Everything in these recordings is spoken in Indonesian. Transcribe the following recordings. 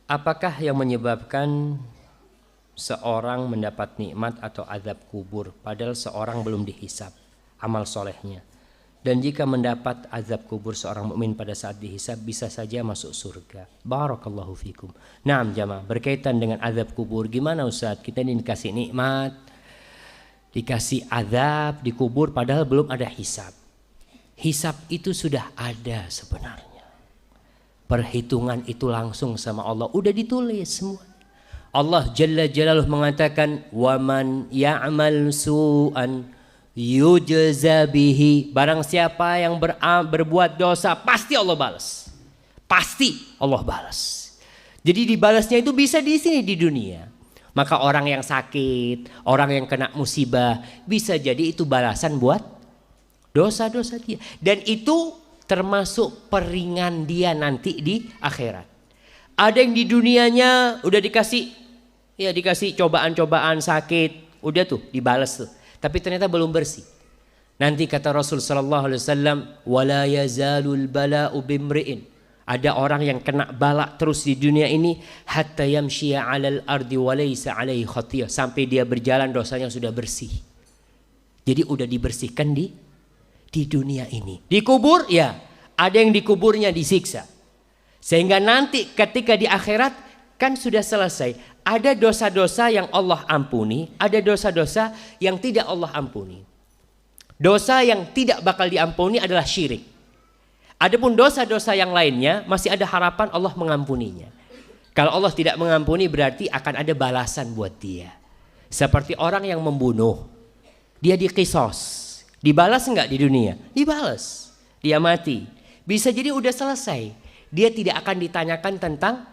Apakah yang menyebabkan seorang mendapat nikmat atau azab kubur padahal seorang belum dihisab amal solehnya? Dan jika mendapat azab kubur seorang mukmin pada saat dihisab bisa saja masuk surga. Barakallahu fikum. Naam jamaah, berkaitan dengan azab kubur, gimana Ustaz? Kita ini dikasih nikmat, dikasih azab di kubur padahal belum ada hisab. Hisab itu sudah ada sebenarnya. Perhitungan itu langsung sama Allah, udah ditulis semua. Allah Jalla Jalaluhu mengatakan, "Waman ya'mal su'an yujza bihi." Barang siapa yang berbuat dosa, pasti Allah balas. Pasti Allah balas. Jadi dibalasnya itu bisa di sini di dunia. Maka orang yang sakit, orang yang kena musibah, bisa jadi itu balasan buat dosa-dosa dia. Dan itu termasuk peringan dia nanti di akhirat. Ada yang di dunianya udah dikasih cobaan-cobaan sakit, udah tuh dibalas tuh. Tapi ternyata belum bersih. Nanti kata Rasul sallallahu alaihi wasallam, "Wala yazalul bala'u bimri'in." Ada orang yang kena bala terus di dunia ini hatta yamshiya 'alal ardi wa laysa 'alaihi khatiyah, sampai dia berjalan dosanya sudah bersih. Jadi udah dibersihkan di dunia ini. Di kubur ya, ada yang di kuburnya disiksa. Sehingga nanti ketika di akhirat kan sudah selesai. Ada dosa-dosa yang Allah ampuni, ada dosa-dosa yang tidak Allah ampuni. Dosa yang tidak bakal diampuni adalah syirik. Adapun dosa-dosa yang lainnya masih ada harapan Allah mengampuninya. Kalau Allah tidak mengampuni berarti akan ada balasan buat dia. Seperti orang yang membunuh, dia diqisos. Dibalas enggak di dunia? Dibalas. Dia mati. Bisa jadi udah selesai. Dia tidak akan ditanyakan tentang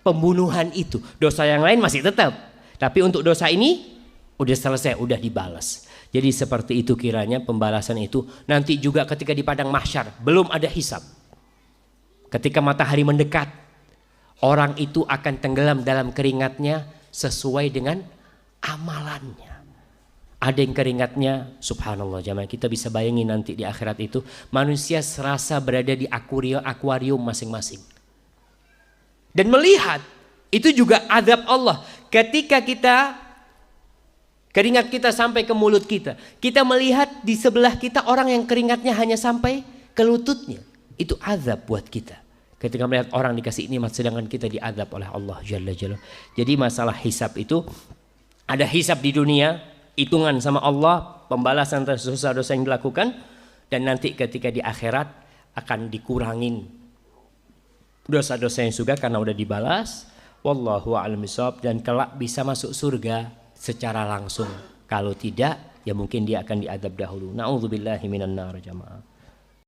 pembunuhan itu. Dosa yang lain masih tetap. Tapi untuk dosa ini udah selesai, udah dibalas. Jadi seperti itu kiranya pembalasan itu. Nanti juga ketika di padang mahsyar belum ada hisab. Ketika matahari mendekat, orang itu akan tenggelam dalam keringatnya sesuai dengan amalannya. Ada yang keringatnya, subhanallah jamaah, kita bisa bayangin nanti di akhirat itu manusia serasa berada di akuarium masing-masing. Dan melihat itu juga azab Allah. Ketika keringat kita sampai ke mulut kita, kita melihat di sebelah kita orang yang keringatnya hanya sampai ke lututnya. Itu azab buat kita. Ketika melihat orang dikasih nikmat sedangkan kita diazab oleh Allah Jalla Jalaluhu. Jadi masalah hisab itu, ada hisab di dunia, hitungan sama Allah, pembalasan atas dosa-dosa yang dilakukan, dan nanti ketika di akhirat akan dikurangin dosa-dosa yang sudah karena udah dibalas. Wallahu a'lam bishawab. Dan kelak bisa masuk surga secara langsung. Kalau tidak ya mungkin dia akan diadab dahulu. Na'udzubillahi minan nar jamaah.